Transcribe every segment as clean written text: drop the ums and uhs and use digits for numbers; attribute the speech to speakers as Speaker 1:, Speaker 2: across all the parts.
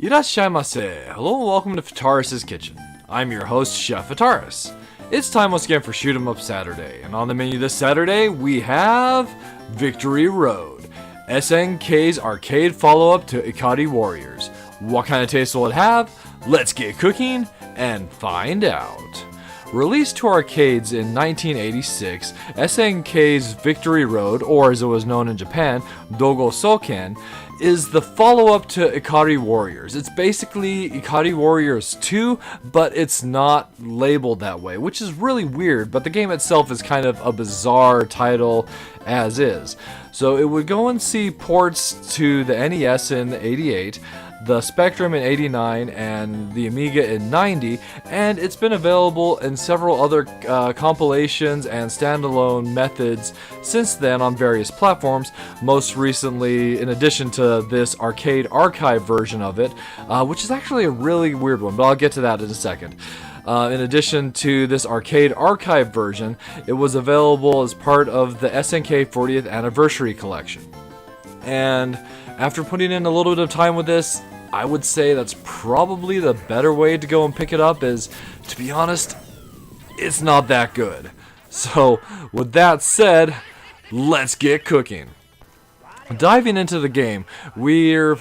Speaker 1: Irashaimase! Hello and welcome to Fitaurus Kitchen. I'm your host, Chef Fitaurus. It's time once again for Shoot 'em Up Saturday, and on the menu this Saturday we have Victory Road, SNK's arcade follow-up to Ikari Warriors. What kind of taste will it have? Let's get cooking and find out. Released to arcades in 1986, SNK's Victory Road, or as it was known in Japan, Dogo Soken, is the follow-up to Ikari Warriors. It's basically Ikari Warriors 2, but it's not labeled that way, which is really weird, but the game itself is kind of a bizarre title as is. So it would go and see ports to the NES in 88, the Spectrum in 89, and the Amiga in 90, and it's been available in several other compilations and standalone methods since then on various platforms. Most recently, in addition to this arcade archive version of it, which is actually a really weird one, but I'll get to that in a second. In addition to this arcade archive version, it was available as part of the SNK 40th Anniversary Collection. And after putting in a little bit of time with this, I would say that's probably the better way to go and pick it up is, to be honest, it's not that good. So, with that said, let's get cooking. Diving into the game, we're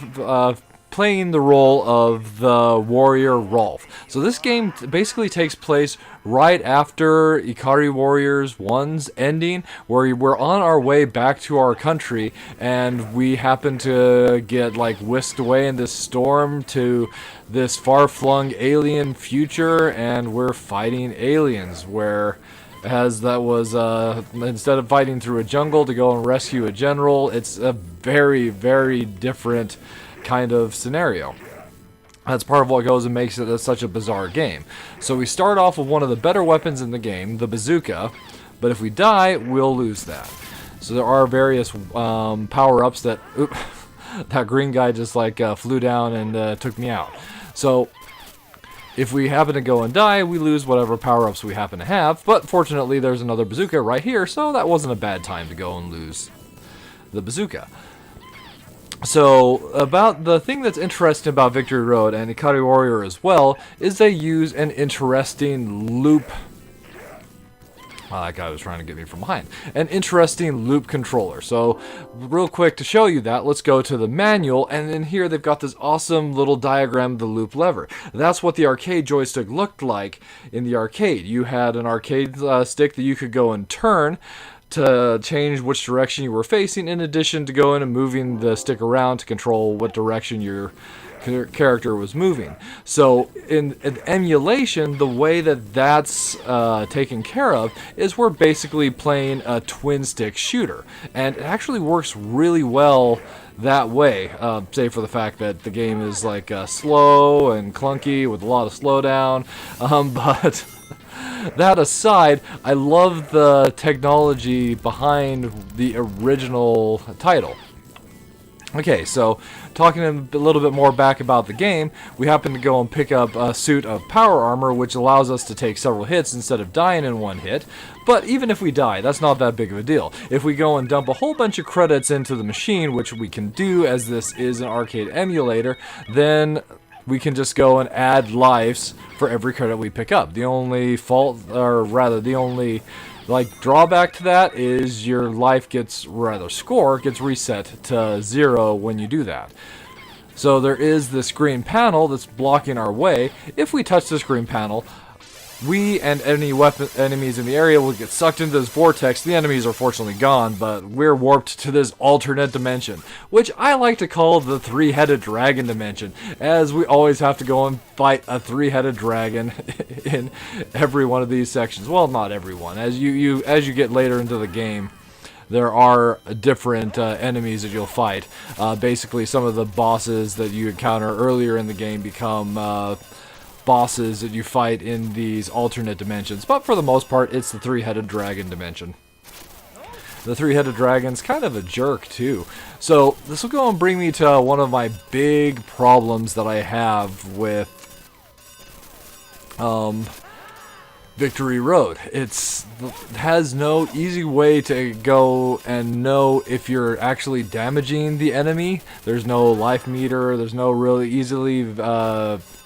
Speaker 1: playing the role of the warrior Rolf. So this game basically takes place right after Ikari Warriors 1's ending, where we're on our way back to our country and we happen to get whisked away in this storm to this far-flung alien future, and we're fighting aliens, where as that was instead of fighting through a jungle to go and rescue a general, it's a very, very different kind of scenario. That's part of what goes and makes it such a bizarre game. So we start off with one of the better weapons in the game, the bazooka, but if we die, we'll lose that. So there are various power-ups that... Oop, that green guy just flew down and took me out. So if we happen to go and die, we lose whatever power-ups we happen to have, but fortunately there's another bazooka right here, so that wasn't a bad time to go and lose the bazooka. So, about the thing that's interesting about Victory Road and Ikari Warrior as well, is they use an interesting loop... that guy was trying to get me from behind. An interesting loop controller. So, real quick to show you that, let's go to the manual, and in here they've got this awesome little diagram of the loop lever. That's what the arcade joystick looked like in the arcade. You had an arcade stick that you could go and turn to change which direction you were facing, in addition to going and moving the stick around to control what direction your character was moving. So in emulation, the way that that's taken care of is we're basically playing a twin stick shooter, and it actually works really well that way, save for the fact that the game is slow and clunky with a lot of slowdown, but that aside, I love the technology behind the original title. Okay, so talking a little bit more back about the game, we happen to go and pick up a suit of power armor, which allows us to take several hits instead of dying in one hit. But even if we die, that's not that big of a deal. If we go and dump a whole bunch of credits into the machine, which we can do as this is an arcade emulator, then we can just go and add lives for every credit we pick up. The only fault, or rather the only drawback to that is your life score gets reset to 0 when you do that. So there is this green panel that's blocking our way. If we touch this green panel, we and any enemies in the area will get sucked into this vortex. The enemies are fortunately gone, but we're warped to this alternate dimension, which I like to call the Three-Headed Dragon dimension, as we always have to go and fight a three-headed dragon in every one of these sections. Well, not every one. As you get later into the game, there are different enemies that you'll fight. Basically, some of the bosses that you encounter earlier in the game become bosses that you fight in these alternate dimensions, but for the most part it's the Three-Headed Dragon dimension. The Three-Headed Dragon's kind of a jerk too. So this will go and bring me to one of my big problems that I have with Victory Road. It has no easy way to go and know if you're actually damaging the enemy. There's no life meter. There's no really easily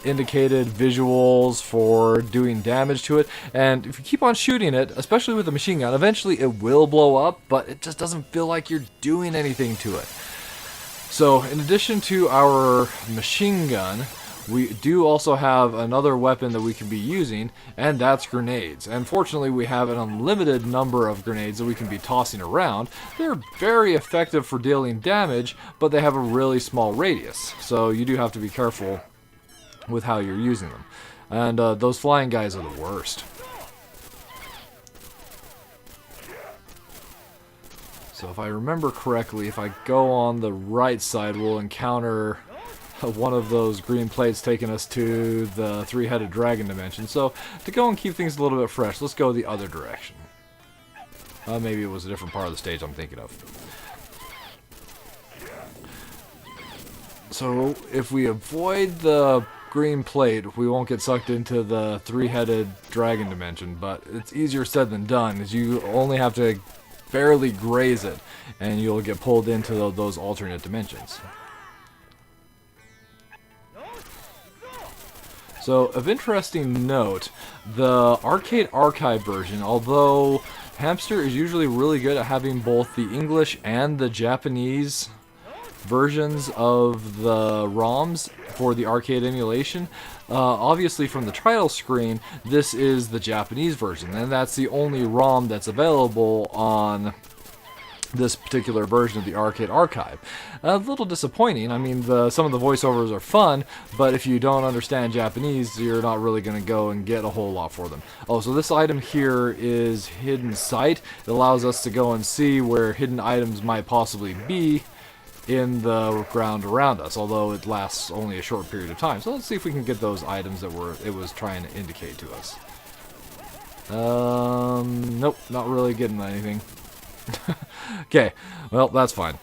Speaker 1: indicated visuals for doing damage to it. And if you keep on shooting it, especially with a machine gun, eventually it will blow up, but it just doesn't feel like you're doing anything to it. So in addition to our machine gun, we do also have another weapon that we can be using, and that's grenades. And fortunately, we have an unlimited number of grenades that we can be tossing around. They're very effective for dealing damage, but they have a really small radius. So you do have to be careful with how you're using them. And those flying guys are the worst. So if I remember correctly, if I go on the right side, we'll encounter one of those green plates taking us to the Three-Headed Dragon dimension. So to go and keep things a little bit fresh, let's go the other direction. Maybe it was a different part of the stage I'm thinking of. So if we avoid the green plate, we won't get sucked into the Three-Headed Dragon dimension, but it's easier said than done, as you only have to barely graze it and you'll get pulled into those alternate dimensions. So, of interesting note, the Arcade Archive version, although Hamster is usually really good at having both the English and the Japanese versions of the ROMs for the arcade emulation, obviously from the title screen, this is the Japanese version, and that's the only ROM that's available on this particular version of the Arcade Archive. A little disappointing. I mean, some of the voiceovers are fun, but if you don't understand Japanese, you're not really going to go and get a whole lot for them. Oh, so this item here is Hidden Sight. It allows us to go and see where hidden items might possibly be in the ground around us, although it lasts only a short period of time. So let's see if we can get those items that it was trying to indicate to us. Nope, not really getting anything. Okay, well, that's fine.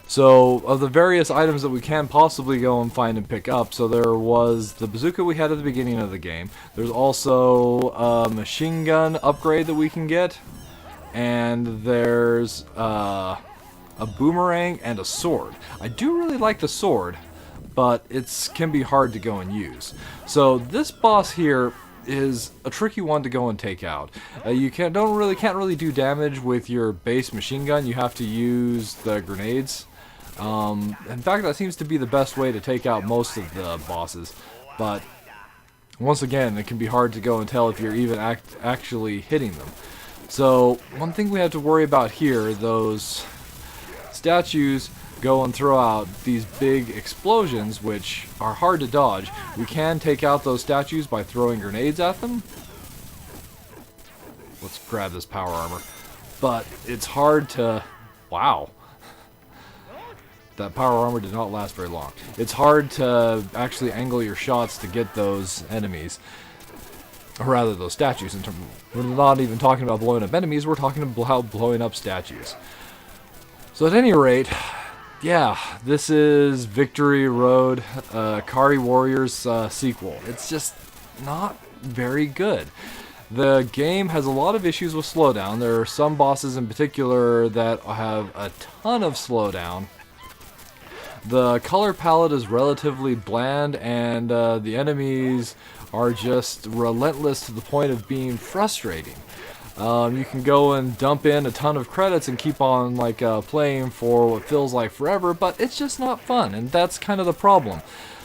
Speaker 1: So, of the various items that we can possibly go and find and pick up, so there was the bazooka we had at the beginning of the game. There's also a machine gun upgrade that we can get. And there's a boomerang and a sword. I do really like the sword, but it can be hard to go and use. So this boss here is a tricky one to go and take out. You can't really do damage with your base machine gun. You have to use the grenades. In fact, that seems to be the best way to take out most of the bosses. But once again, it can be hard to go and tell if you're even actually hitting them. So one thing we have to worry about here, those statues go and throw out these big explosions, which are hard to dodge. We can take out those statues by throwing grenades at them. Let's grab this power armor. But it's hard to... Wow. That power armor did not last very long. It's hard to actually angle your shots to get those enemies. Or rather, those statues. We're not even talking about blowing up enemies, we're talking about blowing up statues. So at any rate... Yeah, this is Victory Road, Ikari Warriors sequel. It's just not very good. The game has a lot of issues with slowdown. There are some bosses in particular that have a ton of slowdown. The color palette is relatively bland, and the enemies are just relentless to the point of being frustrating. You can go and dump in a ton of credits and keep on playing for what feels like forever, but it's just not fun, and that's kind of the problem.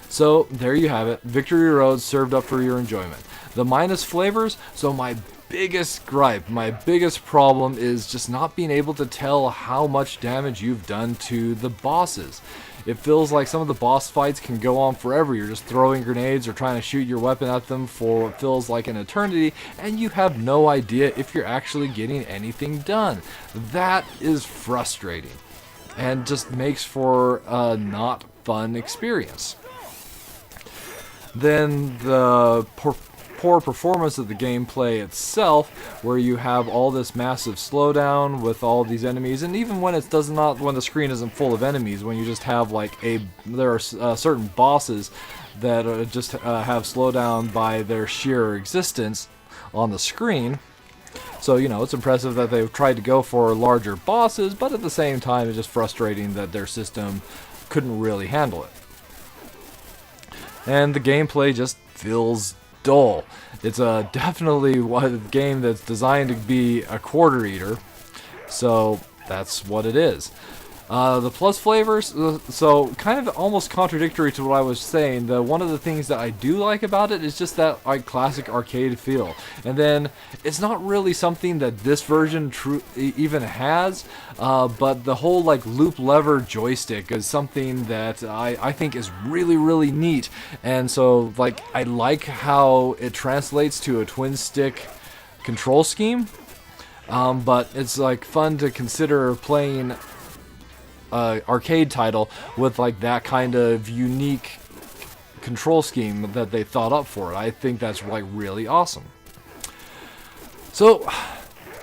Speaker 1: So there you have it, Victory Road served up for your enjoyment. The minus flavors, so my biggest gripe, my biggest problem is just not being able to tell how much damage you've done to the bosses. It feels like some of the boss fights can go on forever. You're just throwing grenades or trying to shoot your weapon at them for what feels like an eternity, and you have no idea if you're actually getting anything done. That is frustrating, and just makes for a not fun experience. Then the poor performance of the gameplay itself, where you have all this massive slowdown with all these enemies, and even when it does not, when the screen isn't full of enemies, when you just have like there are certain bosses that just have slowdown by their sheer existence on the screen. So, you know, it's impressive that they've tried to go for larger bosses, but at the same time, it's just frustrating that their system couldn't really handle it. And the gameplay just feels dull. It's definitely a game that's designed to be a quarter eater, so that's what it is. The plus flavors, so kind of almost contradictory to what I was saying. One of the things that I do like about it is just that like classic arcade feel, and then it's not really something that this version even has, but the whole like loop lever joystick is something that I think is really neat, and so like I like how it translates to a twin stick control scheme, but it's like fun to consider playing arcade title with like that kind of unique control scheme that they thought up for it. I think that's like really awesome. So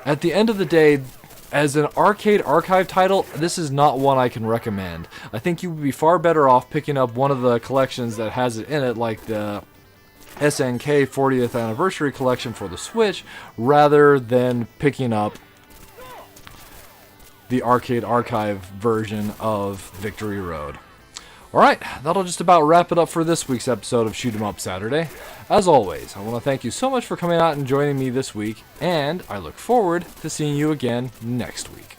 Speaker 1: at the end of the day, as an arcade archive title, this is not one I can recommend. I think you would be far better off picking up one of the collections that has it in it, like the SNK 40th Anniversary Collection for the Switch, rather than picking up the arcade archive version of Victory Road. Alright, that'll just about wrap it up for this week's episode of Shoot 'em Up Saturday. As always, I want to thank you so much for coming out and joining me this week, and I look forward to seeing you again next week.